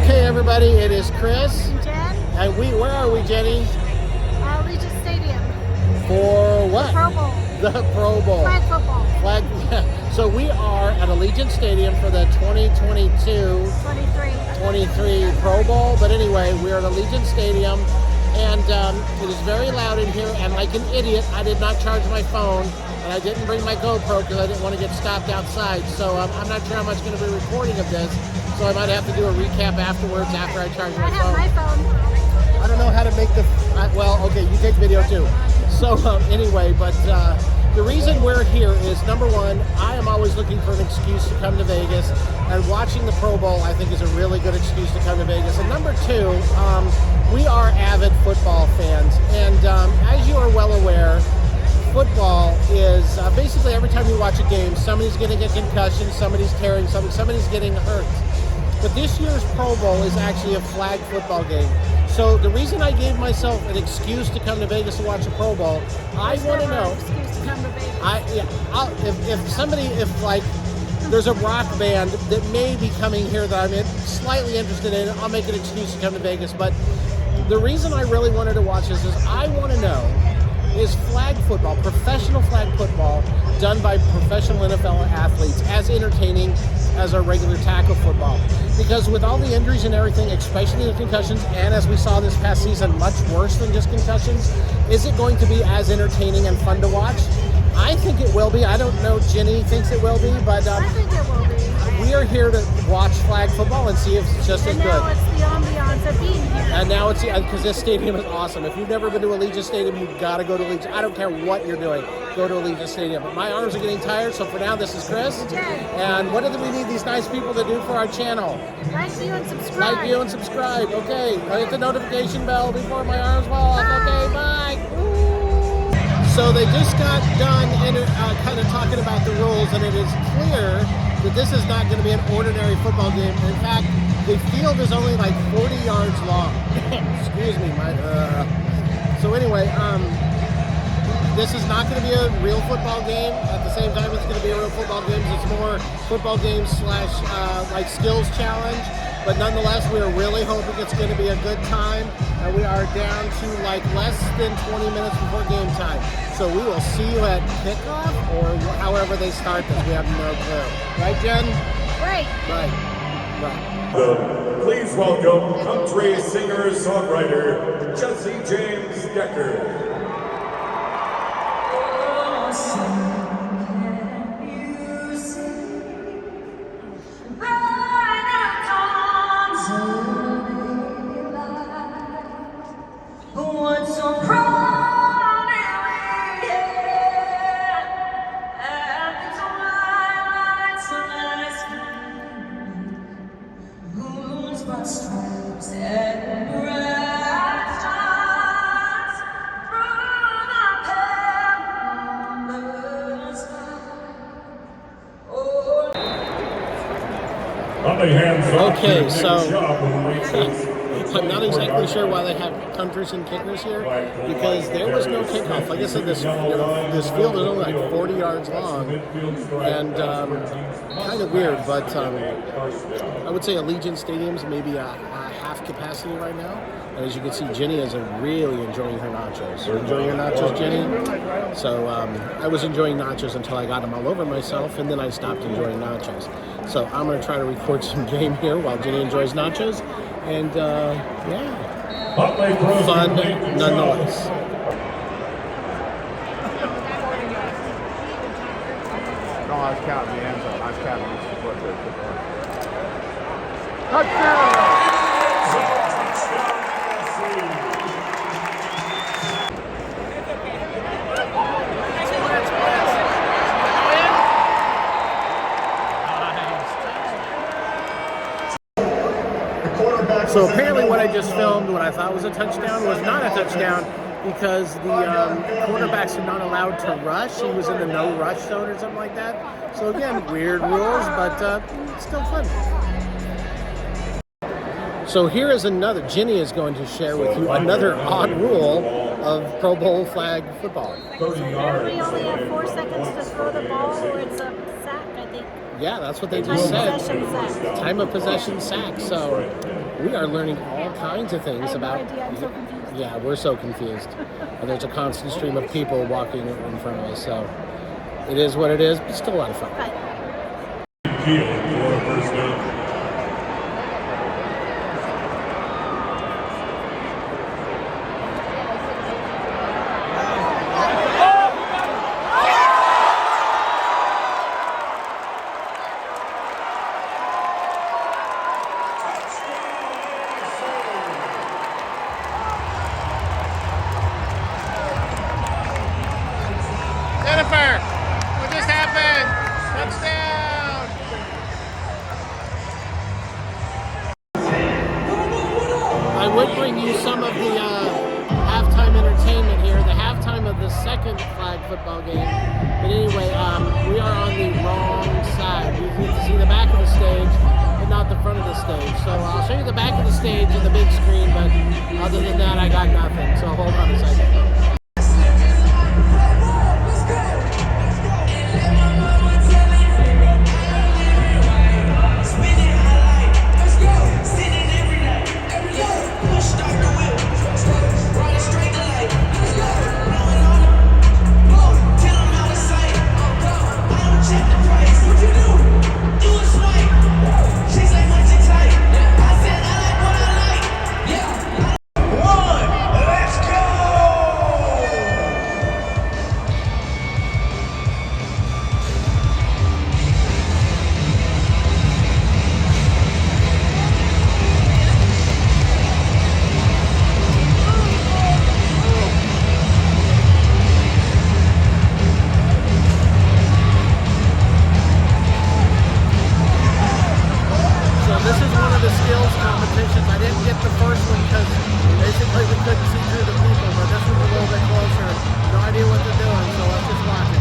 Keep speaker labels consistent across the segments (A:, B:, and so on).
A: Okay, everybody, it is Chris.
B: And Jen,
A: And where are we, Jenny?
B: Legion Stadium.
A: For what?
B: Pro Bowl.
A: The Pro Bowl.
B: Flag football.
A: Yeah. So we are at Allegiant Stadium for the 2022-23 Pro Bowl. But anyway, we're at Allegiant Stadium, and it is very loud in here. And like an idiot, I did not charge my phone, and I didn't bring my GoPro because I didn't want to get stopped outside. So I'm not sure how much going to be recording of this. So I might have to do a recap afterwards after I charge my phone.
B: I have my phone.
A: I don't know how to make the, well, okay, you take video too. So anyway, but the reason we're here is, number one, I am always looking for an excuse to come to Vegas, and watching the Pro Bowl I think is a really good excuse to come to Vegas. And number two, we are avid football fans, and as you are well aware, football is basically every time you watch a game, somebody's getting a concussion, somebody's tearing something, somebody's getting hurt. But this year's Pro Bowl is actually a flag football game. So the reason I gave myself an excuse to come to Vegas to watch a Pro Bowl, I want to know.
B: Excuse to come to Vegas.
A: If like there's a rock band that may be coming here that I'm slightly interested in, I'll make an excuse to come to Vegas. But the reason I really wanted to watch this is I want to know, is flag football, professional flag football, done by professional NFL athletes, as entertaining as our regular tackle football? Because with all the injuries and everything, especially the concussions, and as we saw this past season, much worse than just concussions, is it going to be as entertaining and fun to watch? I think it will be. I don't know, Jenny thinks it will be, but
B: I think it will be.
A: we are here to watch flag football and see if it's just as
B: And now
A: good.
B: it's the ambiance of being here.
A: And now it's, because this stadium is awesome. If you've never been to Allegiant Stadium, you've got to go to Allegiant. I don't care what you're doing, go to Allegiant Stadium. But my arms are getting tired, so for now, this is Chris. And what do we need these nice people to do for our channel?
B: Like, view, and subscribe.
A: Like, view, and subscribe. Okay, hit the notification bell before my arms fall off. Okay, bye. So they just got done kind of talking about the rules, and it is clear that this is not going to be an ordinary football game. In fact, the field is only like 40 yards long. Excuse me, So anyway, this is not going to be a real football game. At the same time, it's going to be a real football game. It's more football game slash like skills challenge. But nonetheless, we are really hoping it's going to be a good time. And we are down to like less than 20 minutes before game time. So we will see you at kickoff or however they start this. We have no clue. Right, Jen?
B: Right.
A: Right.
C: Please welcome country singer-songwriter Jesse James Decker.
A: Okay, so I'm not exactly sure why they have countries and kickers here, because there was no kickoff. Like I said, this field is only like 40 yards long, and kind of weird, but I would say Allegiant Stadium's maybe a half capacity right now. And as you can see, Jenny is really enjoying her nachos. You're enjoying your nachos, Jenny? So I was enjoying nachos until I got them all over myself, and then I stopped enjoying nachos. So I'm going to try to record some game here while Jenny enjoys nachos. And yeah, fun nonetheless.
D: No, I was counting the end zone. I was counting each foot there. Touchdown!
A: So apparently what I just filmed, what I thought was a touchdown, was not a touchdown because the quarterback's not allowed to rush. He was in the no rush zone or something like that. So again, weird rules, but it's still fun. So here is another, Jenny is going to share with you another odd rule of Pro Bowl flag football.
B: Apparently we only have 4 seconds to throw the ball or it's a sack, I think.
A: Yeah, that's what they just said.
B: Time of possession sack.
A: Time of possession sack. So we are learning all kinds of
B: I
A: things
B: have no
A: about.
B: idea. I'm so confused.
A: Yeah, we're so confused. And there's a constant stream of people walking in front of us, so it is what it is, but still a lot of fun.
B: But
C: Keel for a first down.
A: Jennifer, what just happened? Touchdown! I would bring you some of the halftime entertainment here, the halftime of the second flag football game. But anyway, we are on the wrong side. You get to see the back of the stage, but not the front of the stage. So I'll show you the back of the stage and the big screen, but other than that, I got nothing. So hold on a second. This is one of the skills competitions. I didn't get the first one because basically we couldn't see through the people, but this one's a little bit closer. No idea what they're doing, so let's just watch it.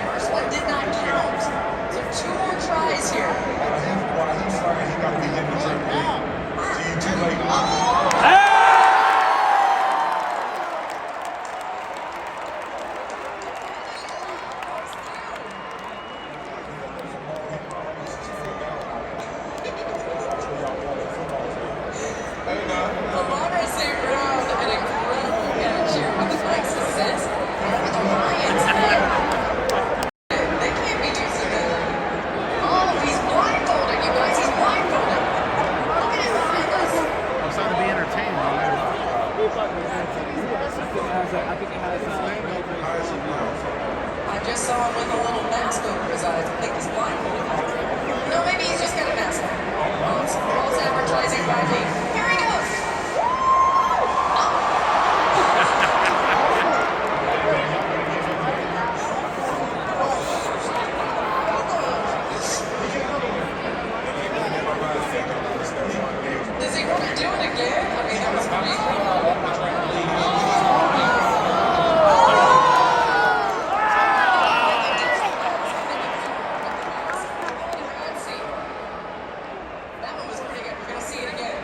E: First one did not count. So 2 more tries here. Alana St. Brown, an incredible catch here with a nice assist. And Alliance they can't be using that. Oh, he's blindfolded, you guys. He's blindfolded. Look at it behind us.
D: I'm trying to be entertained, man.
E: I just saw him with a little mask over his eyes. I think he's blindfolded. No, maybe he's just got a mask on. False advertising by me. Here he goes. Is he going to do it again? I mean, that was pretty That one was pretty good. We're going to see it again.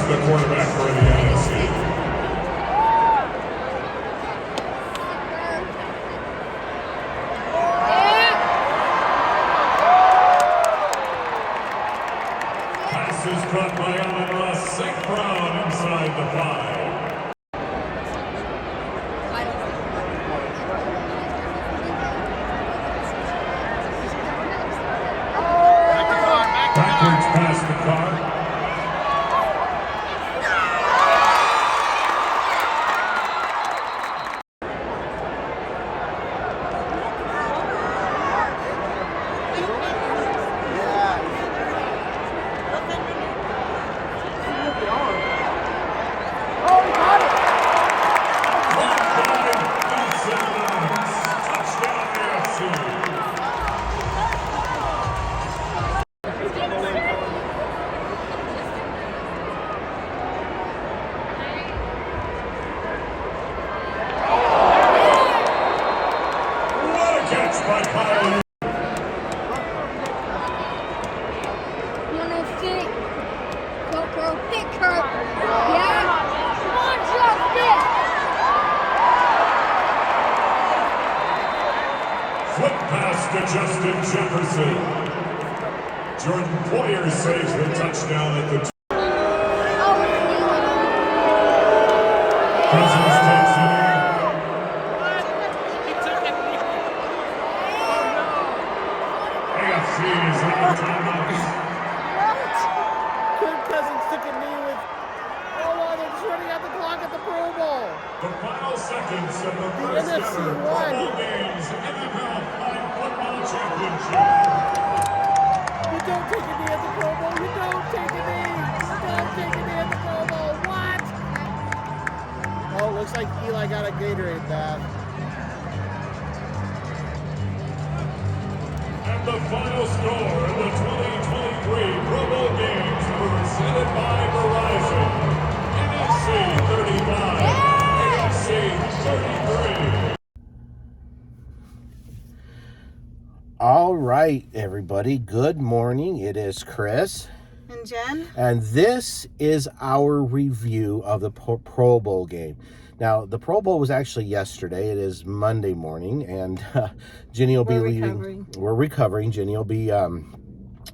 C: the quarterback for the NFC. Pass is caught by Allen Ross. St. Brown inside the 5. Backwards past the car. Touchdown AFC. What a catch by Kyle.
F: You wanna see Coco pick her? Yeah? Come on, Justin!
C: Flip pass to Justin Jefferson. Jordan Poyer saves the touchdown at the 2.
F: Oh, it's Neely.
C: Cousins takes it in. AFC is on timeouts.
A: Kirk Cousins took a knee with. Hold on, they're just running out the clock at the Pro Bowl.
C: The final seconds of the first
A: NFC
C: ever Pro
A: won.
C: Bowl games NFL Flag Football Championship.
A: You don't take a knee at the Pro Bowl. You don't take a knee. You don't take a knee at the Pro Bowl. What? Oh, looks like Eli got a Gatorade bath.
C: And the final score in the 2023 Pro Bowl games presented by Verizon. NFC 35, AFC 33.
A: All right, everybody. Good morning. It is Chris.
B: And Jen?
A: And this is our review of the Pro Bowl game. Now, the Pro Bowl was actually yesterday. It is Monday morning, and Ginny will be leaving.
B: recovering.
A: We're recovering. Ginny will be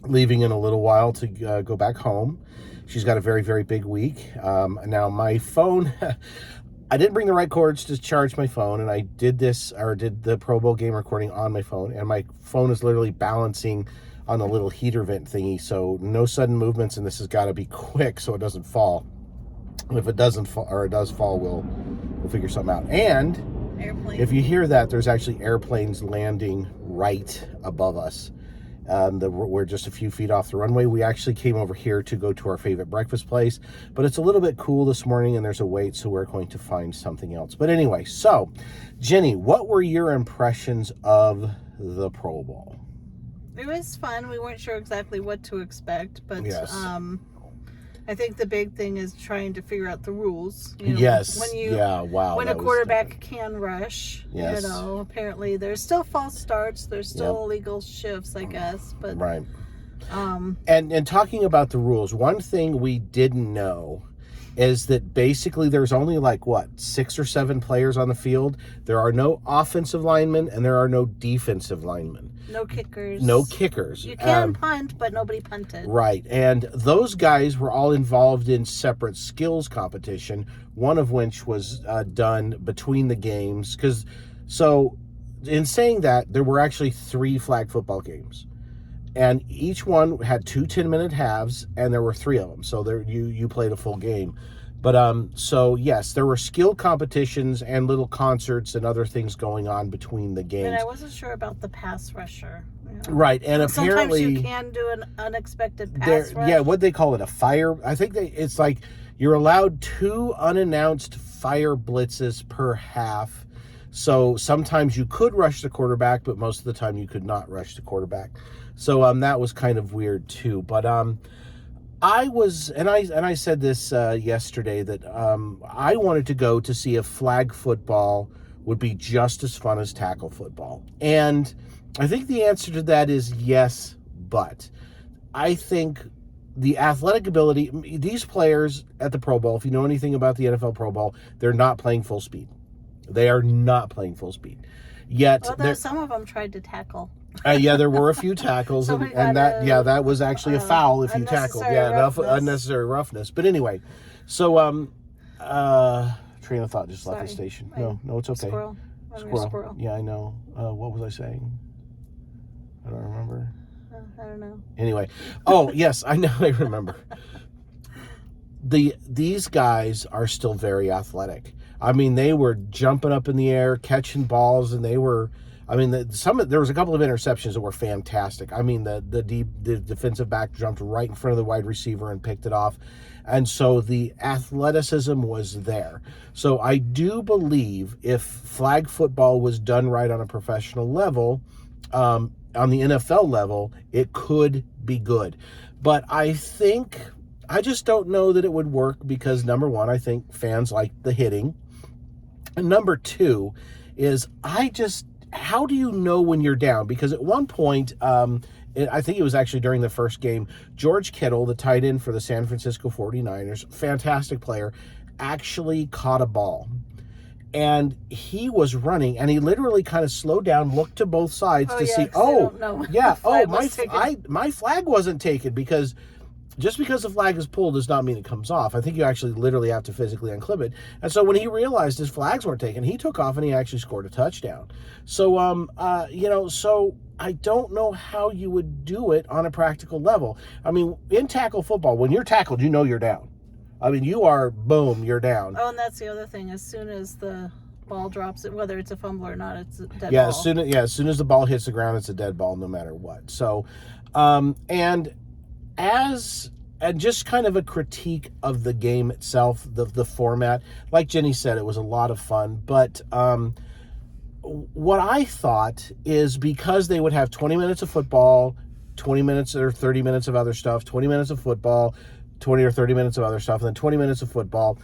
A: leaving in a little while to go back home. She's got a very, very big week. Now, my phone, I didn't bring the right cords to charge my phone, and I did the Pro Bowl game recording on my phone, and my phone is literally balancing on the little heater vent thingy, so no sudden movements, and this has got to be quick so it doesn't fall. And if it doesn't fall, or it does fall, we'll figure something out. And
B: Airplane.
A: if you hear that, there's actually airplanes landing right above us. We're just a few feet off the runway. We actually came over here to go to our favorite breakfast place, but it's a little bit cool this morning and there's a wait, so we're going to find something else. But anyway, so Ginny, what were your impressions of the Pro Bowl?
B: It was fun. We weren't sure exactly what to expect, but
A: Yes.
B: I think the big thing is trying to figure out the rules.
A: Yes.
B: When
A: When
B: a quarterback can rush,
A: Yes.
B: apparently there's still false starts. There's still
A: Yep.
B: illegal shifts, I guess. But
A: Right. And talking about the rules, one thing we didn't know is that basically there's only 6 or 7 players on the field. There are no offensive linemen and there are no defensive linemen.
B: no kickers.
A: No kickers.
B: You can punt, but nobody punted.
A: Right. And those guys were all involved in separate skills competition, one of which was done between the games. So in saying that, there were actually 3 flag football games. And each one had 2 10-minute halves, and there were 3 of them. So there you played a full game. But so yes, there were skill competitions and little concerts and other things going on between the games.
B: And I wasn't sure about the pass rusher.
A: Right, and
B: Sometimes
A: apparently
B: you can do an unexpected
A: there,
B: pass rush.
A: yeah, what they call it, a fire. I think it's like you're allowed 2 unannounced fire blitzes per half. So sometimes you could rush the quarterback, but most of the time you could not rush the quarterback. So that was kind of weird too. But I said this yesterday that I wanted to go to see if flag football would be just as fun as tackle football. And I think the answer to that is yes, but I think the athletic ability, these players at the Pro Bowl, if you know anything about the NFL Pro Bowl, they're not playing full speed. They are not playing full speed. Yet,
B: Although some of them tried to tackle.
A: yeah, there were a few tackles, and that was actually a foul if you tackled. Yeah, enough unnecessary roughness. But anyway, so train of thought just left the station. No, it's okay.
B: Squirrel.
A: Yeah, I know. What was I saying? I don't remember.
B: I don't know.
A: Anyway, oh yes, I know. I remember. These guys are still very athletic. I mean, they were jumping up in the air, catching balls, and they were. I mean, there was a couple of interceptions that were fantastic. I mean, the defensive back jumped right in front of the wide receiver and picked it off, and so the athleticism was there. So I do believe if flag football was done right on a professional level, on the NFL level, it could be good. But I just don't know that it would work because, number one, I think fans like the hitting. And number two is how do you know when you're down? Because at one point, I think it was actually during the first game, George Kittle, the tight end for the San Francisco 49ers, fantastic player, actually caught a ball. And he was running, and he literally kind of slowed down, looked to both sides to see, my flag wasn't taken, because just because the flag is pulled does not mean it comes off. I think you actually literally have to physically unclip it. And so when he realized his flags weren't taken, he took off and he actually scored a touchdown. So, so I don't know how you would do it on a practical level. I mean, in tackle football, when you're tackled, you know you're down. I mean, you are, boom, you're down.
B: Oh, and that's the other thing. As soon as the ball drops, whether it's a fumble or not, it's a dead ball.
A: As soon as the ball hits the ground, it's a dead ball no matter what. So, and just kind of a critique of the game itself, the format. Like Jenny said, it was a lot of fun. But what I thought is, because they would have 20 minutes of football, 20 minutes or 30 minutes of other stuff, 20 minutes of football, 20 or 30 minutes of other stuff, and then 20 minutes of football.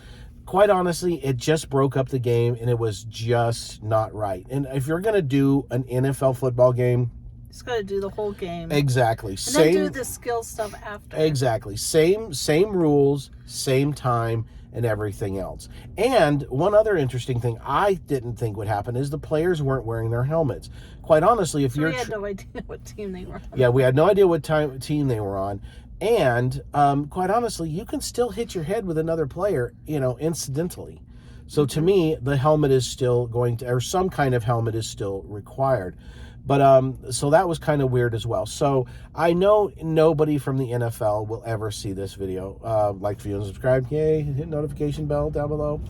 A: Quite honestly, it just broke up the game, and it was just not right. And if you're going to do an NFL football game,
B: just got to do the whole game.
A: Exactly.
B: And then do the skill stuff after.
A: Exactly. Same rules, same time, and everything else. And one other interesting thing I didn't think would happen is the players weren't wearing their helmets. Quite honestly, we had
B: no idea what team they were on.
A: Yeah, we had no idea what team they were on. And quite honestly, you can still hit your head with another player, incidentally. So to me, the helmet is still or some kind of helmet is still required. But so that was kind of weird as well. So I know nobody from the NFL will ever see this video. Like, view, and subscribe. Yay. Hit notification bell down below.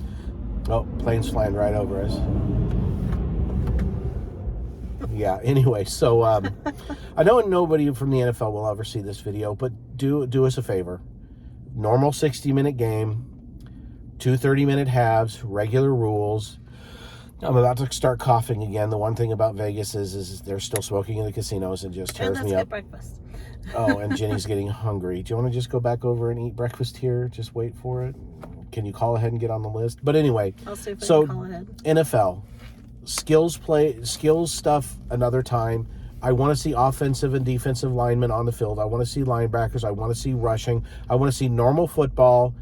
A: Oh, plane's flying right over us. Yeah, anyway, so I know nobody from the NFL will ever see this video, but do us a favor. Normal 60-minute game, 2 30-minute halves, regular rules. I'm about to start coughing again. The one thing about Vegas is they're still smoking in the casinos, and just tears me up.
B: Breakfast.
A: Oh, and Jenny's getting hungry. Do you want to just go back over and eat breakfast here? Just wait for it. Can you call ahead and get on the list? But anyway,
B: I'll see if I can call ahead.
A: NFL. Skills stuff another time. I want to see offensive and defensive linemen on the field. I want to see linebackers. I want to see rushing. I want to see normal football.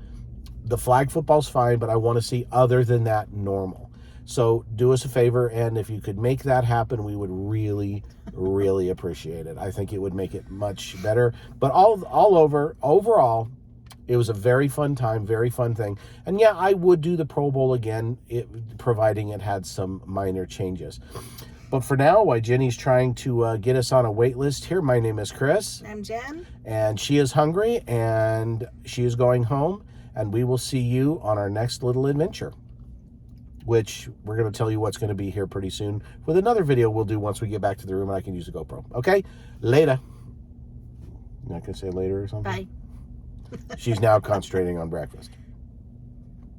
A: The flag football's fine, but I want to see other than that normal. So do us a favor, and if you could make that happen, we would really, really appreciate it. I think it would make it much better. But overall, it was a very fun time, very fun thing. And yeah, I would do the Pro Bowl again, providing it had some minor changes. But for now, while Jenny's trying to get us on a wait list here, my name is Chris.
B: I'm Jen.
A: And she is hungry, and she is going home. And we will see you on our next little adventure, which we're going to tell you what's going to be here pretty soon with another video we'll do once we get back to the room and I can use the GoPro. Okay? Later. You're not going to say later or something?
B: Bye.
A: She's now concentrating on breakfast.